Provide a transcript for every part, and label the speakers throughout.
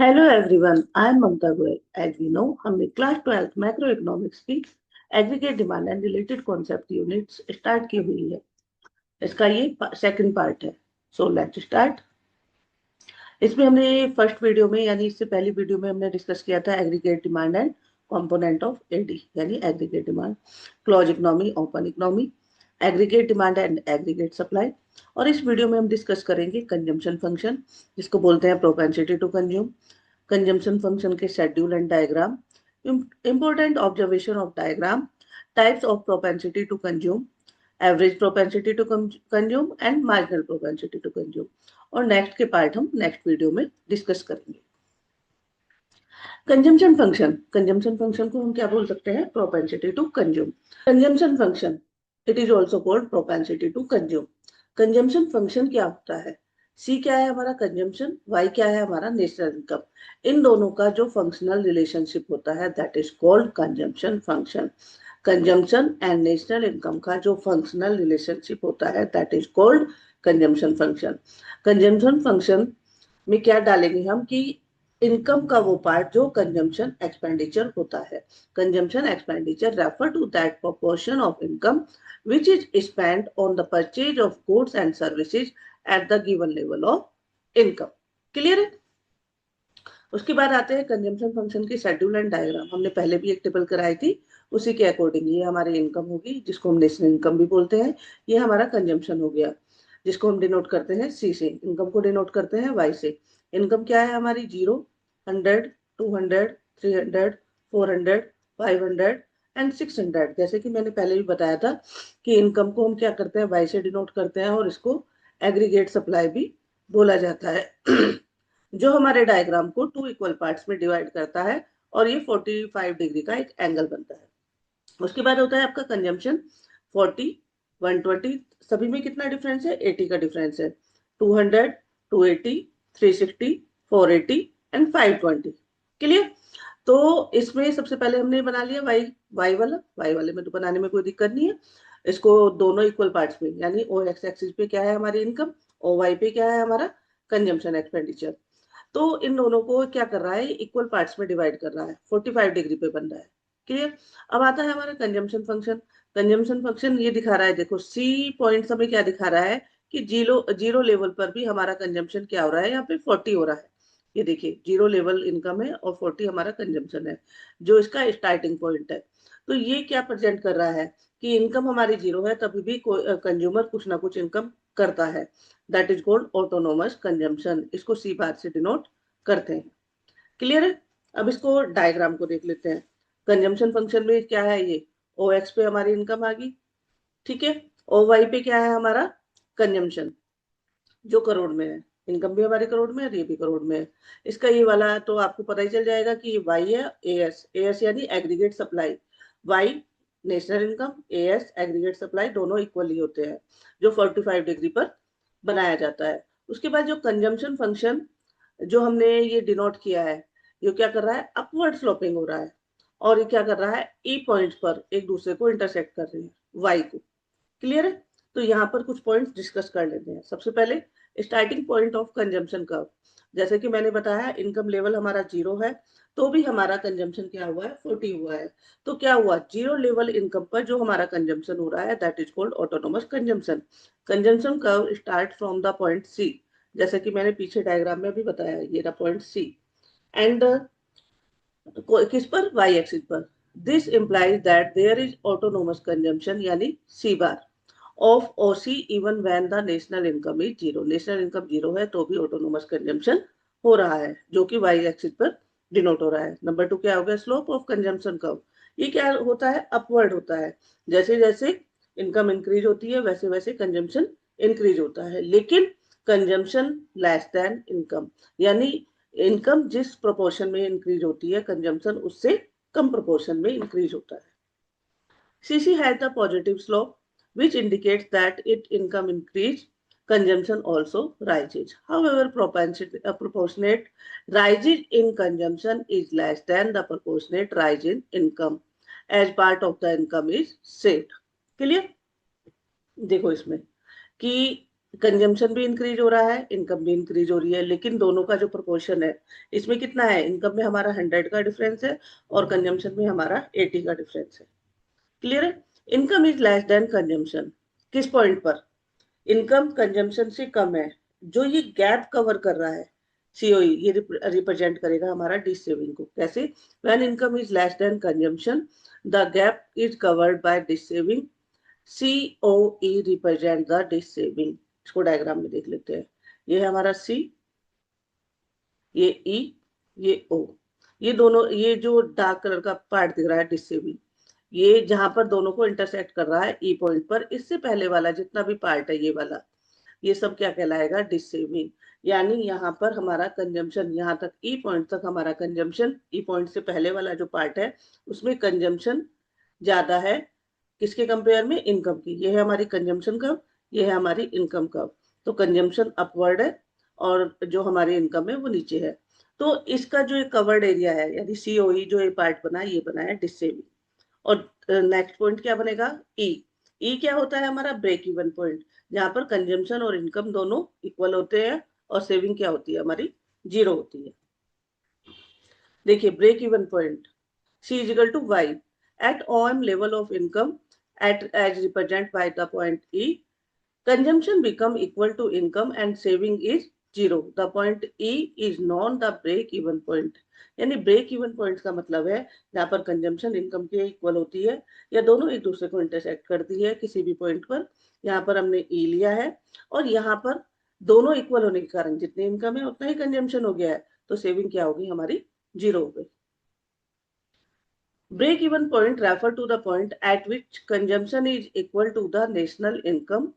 Speaker 1: Hello everyone, I am Mamta Goyal. As we know, हमने class 12 macro economics की aggregate demand and related concept units start की हुई है। इसका ये सेकंड पार्ट है। So let's start. इसमें हमने फर्स्ट वीडियो में यानी इससे पहली वीडियो में हमने डिस्कस किया था aggregate demand and component of AD यानी aggregate demand, close economy, open economy, aggregate demand and aggregate supply. और इस वीडियो में हम डिस्कस करेंगे कंजम्पशन फंक्शन, जिसको बोलते हैं propensity to consume, consumption function के schedule and diagram, important observation of diagram, types of propensity to consume, average propensity to consume and marginal propensity to consume. और नेक्स्ट के part हम next video में discuss करेंगे। Consumption function को हम क्या बोल सकते हैं? Propensity to consume. Consumption function, it is also called propensity to consume. Consumption function क्या होता है? सी क्या है हमारा कंजम्पशन, वाई क्या है हमारा नेशनल इनकम। इन दोनों का जो फंक्शनल रिलेशनशिप होता है that is called consumption function. Consumption and national income का जो फंक्शनल रिलेशनशिप होता है that is called consumption function. Consumption function में क्या डालेंगे हम कि इनकम का वो पार्ट जो कंजम्पशन एक्सपेंडिचर होता है। Consumption expenditure refer to that proportion of income which is spent on the purchase of goods and services at the given level of income. Clear है? उसके बाद आते हैं कंजम्पशन फंक्शन की शेड्यूल एंड डायग्राम। हमने पहले भी एक टेबल कराई थी, उसी के अकॉर्डिंग ये हमारी इनकम होगी, जिसको हम नेशनल इनकम भी बोलते हैं। ये हमारा कंजम्पशन हो गया, जिसको हम डिनोट करते हैं सी से। इनकम को डिनोट करते हैं वाई से। इनकम क्या है हमारी? 0, 100, 200, 300, 400, 500 एंड 600। जैसे कि मैंने पहले भी बताया था कि इनकम को हम क्या करते हैं? वाई से डिनोट करते हैं, और इसको एग्रीगेट सप्लाई भी बोला जाता है जो हमारे डायग्राम को 2 इक्वल पार्ट्स में डिवाइड करता है, और ये 45 डिग्री का एक एंगल बनता है। उसके बाद होता है आपका कंजम्पशन 40, 120, सभी में कितना डिफरेंस है? 80 का डिफरेंस है। 200, 280, 360, 480 एंड 520। क्लियर? तो इसमें सबसे पहले हमने बना लिया वाई वाले में तो बनाने में कोई दिक्कत नहीं है। इसको दोनों इक्वल पार्ट्स में यानी ओ एक्स एक्सिस पे क्या है हमारी इनकम, ओ वाई पे क्या है हमारा कंजम्पशन एक्सपेंडिचर। तो इन दोनों को क्या कर रहा है? इक्वल पार्ट्स में डिवाइड कर रहा है, 45 डिग्री पे बन रहा है। क्लियर? अब आता है हमारा कंजम्पशन फंक्शन। कंजम्पशन फंक्शन ये दिखा रहा है, देखो सी पॉइंट हमें क्या दिखा रहा है कि जीरो जीरो लेवल पर भी हमारा कंजम्पशन क्या हो रहा है? यहाँ पे 40 हो रहा है। ये देखिए, जीरो लेवल इनकम है और 40 हमारा कंजम्पशन है, जो इसका स्टार्टिंग पॉइंट है। तो ये क्या प्रेजेंट कर रहा है कि इनकम हमारी 0 है, तभी भी कंज्यूमर कुछ ना कुछ इनकम करता है। That is called autonomous consumption. इसको सी बार से डिनोट करते हैं। क्लियर है? अब इसको डायग्राम को देख लेते हैं। कंजम्पशन फंक्शन में क्या है? ये ओ एक्स पे हमारी इनकम आ गई, ठीक है। ओ वाई पे क्या है हमारा कंजम्पशन, जो करोड़ में है। इनकम भी हमारी करोड़ में है और ये भी करोड़ में है। इसका ये वाला तो आपको पता ही चल जाएगा कि ये वाई है। एएस यानी aggregate supply. Y national income, AS aggregate supply, दोनों इक्वली होते हैं, जो 45 डिग्री पर बनाया जाता है। उसके बाद जो कंजम्पशन फंक्शन जो हमने ये डिनोट किया है, ये क्या कर रहा है? अपवर्ड स्लोपिंग हो रहा है, और ये क्या कर रहा है? ई पॉइंट पर एक दूसरे को इंटरसेक्ट कर रही है, वाई को। क्लियर है? तो यहाँ पर कुछ पॉइंट्स डिस्कस कर लेते हैं। सबसे पहले starting point of consumption curve. जैसे कि मैंने बताया इनकम लेवल हमारा 0 है, तो भी हमारा कंजम्पशन क्या हुआ है? 40 हुआ है। तो क्या हुआ? 0 लेवल इनकम पर जो हमारा कंजम्पशन हो रहा है that is called autonomous consumption. Consumption curve start from the point C, जैसे कि मैंने पीछे डायग्राम में भी बताया, ये रहा पॉइंट सी। एंड किस पर? वाई एक्सिस पर। This implies that there is autonomous consumption यानी C bar of OC even when the national income is 0। National income 0 है तो भी ऑटोनोमस कंजम्पशन हो रहा है, जो कि वाई एक्सिस पर डिनोट हो रहा है। नंबर 2 क्या हो गया? Slope of consumption curve. ये क्या होता है? अपवर्ड होता है। जैसे जैसे इनकम इंक्रीज होती है वैसे वैसे कंजम्पशन इंक्रीज होता है, लेकिन कंजम्पशन लेस देन इनकम, यानी इनकम जिस प्रोपोर्शन में इंक्रीज होती है कंजम्पशन उससे कम प्रोपोर्शन में इंक्रीज होता है। CC had the positive slope, which indicates that its income increase, consumption also rises. However, proportionate rise in consumption is less than the proportionate rise in income, as part of the income is saved. Clear? देखो इसमें कि consumption भी increase हो रहा है, income भी increase हो रही है, लेकिन दोनों का जो प्रोपोर्शन है इसमें कितना है, इनकम में हमारा 100 का डिफरेंस है और कंजम्पशन में हमारा 80 का डिफरेंस है। क्लियर है? Income is less than consumption किस पॉइंट पर, इनकम कंजम्पशन से कम है, जो ये गैप कवर कर रहा है सीओई, ये रिप्रेजेंट करेगा हमारा डिश सेविंग को। कैसे? When income is less than consumption the gap is covered by dish saving, COE represent the dish saving. इसको डायग्राम में देख लेते हैं। ये है हमारा सी, ये ई, ये ओ, ये दोनों, ये जो डार्क कलर का पार्ट दिख रहा है डिश सेविंग, ये जहां पर दोनों को इंटरसेक्ट कर रहा है ई पॉइंट पर, इससे पहले वाला जितना भी पार्ट है ये वाला, ये सब क्या कहलाएगा, डिश सेविंग। यानी यहाँ पर हमारा कंजम्पशन, यहाँ तक ई पॉइंट तक हमारा कंजम्पशन, ई पॉइंट से पहले वाला जो पार्ट है उसमें कंजम्पशन ज्यादा है, किसके कंपेयर में, इनकम की। ये है हमारी कंजम्पशन कर्व, ये है हमारी इनकम कर्व। तो कंजम्पशन अपवर्ड है और जो हमारी इनकम है वो नीचे है। तो इसका जो कवर्ड एरिया है, यानी सीओई जो ये पार्ट बना, ये बना है डिश सेविंग। और नेक्स्ट पॉइंट क्या बनेगा, ई। ई क्या होता है हमारा, ब्रेक इवन पॉइंट, जहां पर कंजम्पशन और इनकम दोनों इक्वल होते हैं और सेविंग क्या होती है हमारी, 0 होती है। देखिए break even point, C is equal to Y at OM level of income at as represented by the point E, consumption become equal to income and saving is 0. The point E is known the break even point. यानी break even point का मतलब है जहां पर consumption income के equal होती है या दोनों एक दूसरे को इंटरसेक्ट करती है किसी भी पॉइंट पर। यहाँ पर हमने ई लिया है और यहाँ पर दोनों इक्वल होने के कारण जितनी इनकम है उतना ही कंजम्पशन हो गया है, तो सेविंग क्या होगी हमारी, 0 हो गई। Break-even point refer to the point at which consumption is equal to the national income.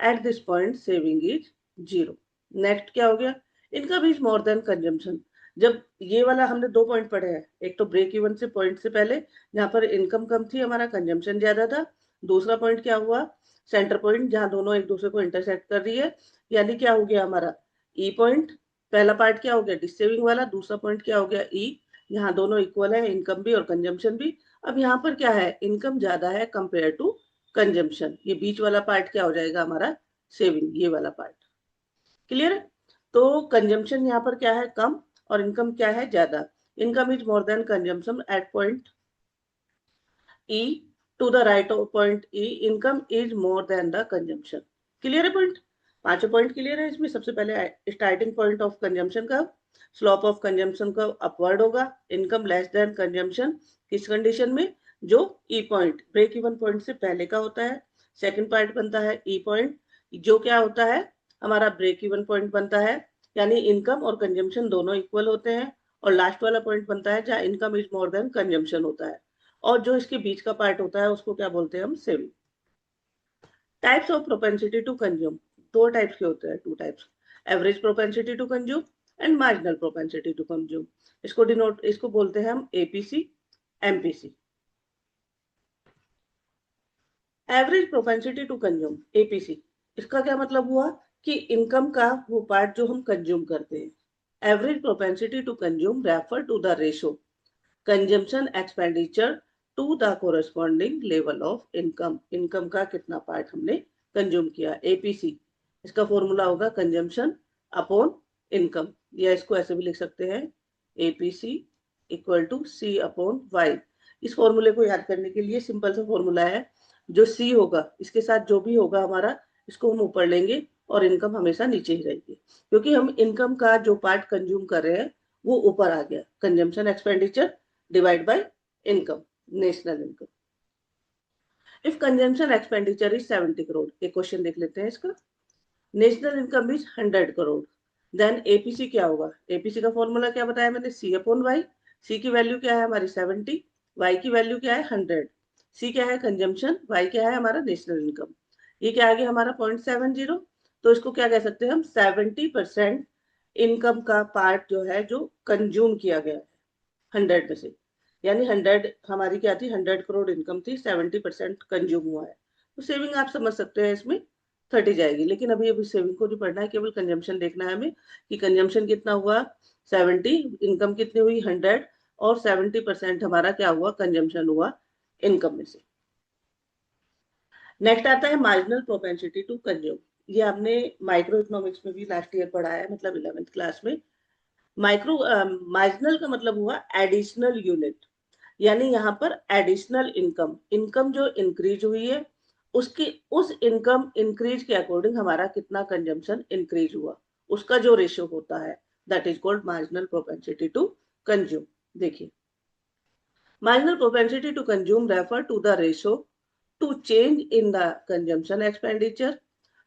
Speaker 1: At this point, saving is 0. Next क्या हो गया? Income is more than consumption. जब ये वाला हमने 2 पॉइंट पढ़े हैं, एक तो ब्रेक इवन से पॉइंट से पहले जहां पर इनकम कम थी, हमारा कंजम्पशन ज्यादा था। दूसरा पॉइंट क्या हुआ, सेंटर पॉइंट, जहां दोनों एक दूसरे को इंटरसेक्ट कर रही है, यानी क्या हो गया हमारा ई पॉइंट। पहला पार्ट क्या हो गया, डिश सेविंग वाला। दूसरा पॉइंट क्या हो गया, ई। यहाँ दोनों इक्वल है, इनकम भी और कंजम्पशन भी। अब यहाँ पर क्या है, इनकम ज्यादा है कंपेयर टू कंजम्पशन। ये बीच वाला पार्ट क्या हो जाएगा हमारा, सेविंग, ये वाला पार्ट। क्लियर है? तो कंजम्पशन यहाँ पर क्या है, कम, और इनकम क्या है, ज्यादा। Income is more than consumption at point E, to the right of point E income is more than the consumption. Clear है पॉइंट? पांचों पॉइंट क्लियर है इसमें। सबसे पहले स्टार्टिंग पॉइंट ऑफ कंजम्पशन का, स्लोप ऑफ कंजम्पशन का upward होगा, income less than consumption, किस कंडीशन में, जो E point break even point से पहले का होता है। सेकंड पार्ट बनता है ई पॉइंट, जो क्या होता है हमारा ब्रेक इवन पॉइंट बनता है, यानी इनकम और कंजम्पशन दोनों इक्वल होते हैं। और लास्ट वाला पॉइंट बनता है जहां income is more than consumption होता है, और जो इसके बीच का पार्ट होता है उसको क्या बोलते हैं हम, saving. Types of propensity to consume, दो टाइप्स के होते हैं, two types, average propensity to consume and marginal propensity to consume. इसको बोलते हैं हम APC, MPC. Average propensity to consume, APC, इसका क्या मतलब हुआ कि इनकम का वो पार्ट जो हम कंज्यूम करते हैं। Average propensity to consume refer to the ratio consumption expenditure to the corresponding level of income. Income का कितना पार्ट हमने कंज्यूम किया, एपीसी। इसका फॉर्मूला होगा कंजम्पशन अपॉन इनकम, या इसको ऐसे भी लिख सकते हैं, APC equal to C upon Y. इस फॉर्मूले को याद करने के लिए सिंपल सा फॉर्मूला है, जो सी होगा इसके साथ जो भी होगा हमारा, इसको हम ऊपर लेंगे और इनकम हमेशा नीचे ही रहेगी, क्योंकि हम इनकम का जो पार्ट कंज्यूम कर रहे हैं वो ऊपर आ गया। Consumption expenditure divide by income, national income. If consumption expenditure is 70 crore, एक क्वेश्चन देख लेते हैं इसका। National income is 100 crore, then APC क्या होगा। एपीसी का फॉर्मूला क्या बताया मैंने, सी अपॉन वाई। सी की वैल्यू क्या है हमारी 70, वाई की वैल्यू क्या है 100। सी क्या है कंजम्पशन, वाई क्या है हमारा नेशनल इनकम। ये क्या आ गया हमारा 0.70। तो इसको क्या कह सकते हैं हम, 70% इनकम का पार्ट जो है जो कंज्यूम किया गया है 100 में से। यानी 100 हमारी क्या थी, 100 करोड़ इनकम थी, 70% कंज्यूम हुआ है। तो सेविंग आप समझ सकते हैं इसमें 30 जाएगी। लेकिन अभी अभी सेविंग को नहीं पढ़ना है, केवल कंजम्पशन देखना है हमें कि कंजम्पशन कितना हुआ 70, इनकम कितनी हुई 100, और 70% हमारा क्या हुआ, कंजम्पशन हुआ इनकम में से। नेक्स्ट आता है मार्जिनल प्रोपेंसिटी टू कंज्यूम। ये आपने माइक्रो इकोनॉमिक्स में भी लास्ट ईयर पढ़ा है, मतलब 11th क्लास में। माइक्रो मार्जिनल का मतलब हुआ एडिशनल यूनिट, यानी यहाँ पर एडिशनल इनकम, इनकम जो इंक्रीज हुई है उसकी, उस इनकम इंक्रीज के अकॉर्डिंग हमारा कितना कंजम्पशन इंक्रीज हुआ, उसका जो रेशियो होता है, that is called marginal propensity to consume. देखिए, marginal propensity to consume refer to the ratio to change in the consumption expenditure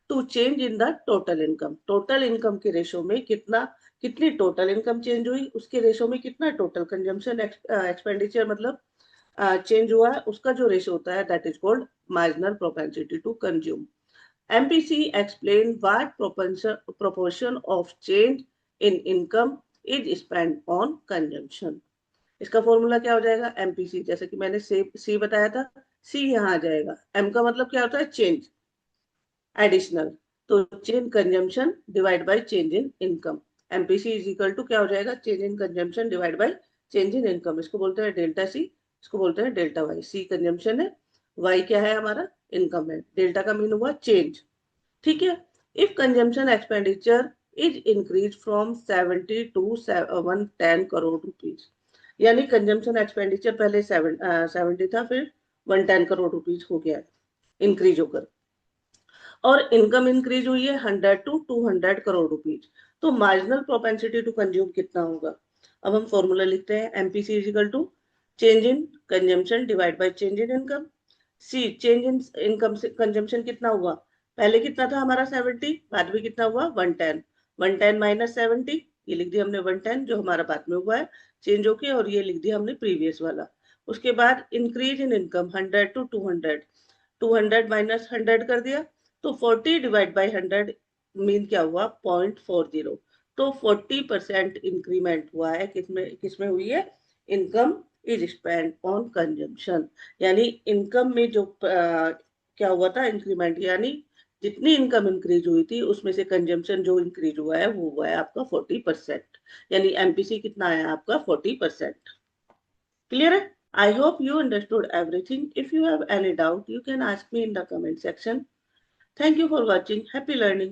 Speaker 1: to change in the total income। Total income के ratio में कितना, कितनी total income change हुई, उसके ratio में कितना total consumption expenditure मतलब चेंज हुआ है, उसका जो रेशो होता है that is called marginal propensity to consume. MPC explain what proportion of change in income is spent on consumption। इसका फॉर्मूला क्या हो जाएगा, एमपीसी, जैसे कि मैंने सी बताया था, सी यहाँ आ जाएगा। एम का मतलब क्या होता है, चेंज, एडिशनल, तो change consumption divide by change in income. MPC is equal to क्या हो जाएगा, change in consumption divide by change in income. इसको बोलते हैं डेल्टा सी, इसको बोलते हैं डेल्टा वाई। सी कंजम्पशन है, वाई क्या है हमारा, इनकम है। डेल्टा का मीन हुआ चेंज, ठीक है। If consumption expenditure is increase from 70 to 110 crore rupees, यानी कंजम्पशन एक्सपेंडिचर पहले 70 था, फिर 110 करोड़ रुपीज हो गया इंक्रीज होकर, और इनकम इंक्रीज हुई है 100 टू 200 करोड़ रुपीज, तो मार्जिनल प्रोपेंसिटी टू कंज्यूम कितना होगा। अब हम फॉर्मूला लिखते हैं, MPC is equal to change in consumption divide by change in income. C, change in income से कंजम्पशन कितना हुआ, पहले कितना था हमारा 70, बाद में कितना हुआ 110, 110 माइनस 70, ये लिख दिया हमने 110 जो हमारा बाद में हुआ है चेंज होके, और ये लिख दिया हमने प्रीवियस वाला। उसके बाद increase in income 100 to 200, 200 minus 100 कर दिया, तो 40 डिवाइड बाय 100 मीन क्या हुआ 0.40, तो 40% इंक्रीमेंट हुआ है, किसमें किसमें हुई है, income is spend on consumption. यानी इनकम में जो क्या हुआ था इंक्रीमेंट, यानी जितनी इनकम इंक्रीज हुई थी उसमें से कंजम्पशन जो इंक्रीज हुआ है वो हुआ है आपका 40%, यानी एमपीसी कितना आया आपका 40%। क्लियर है? I hope you understood everything. If you have any doubt, you can ask me in the comment section. Thank you for watching. Happy learning.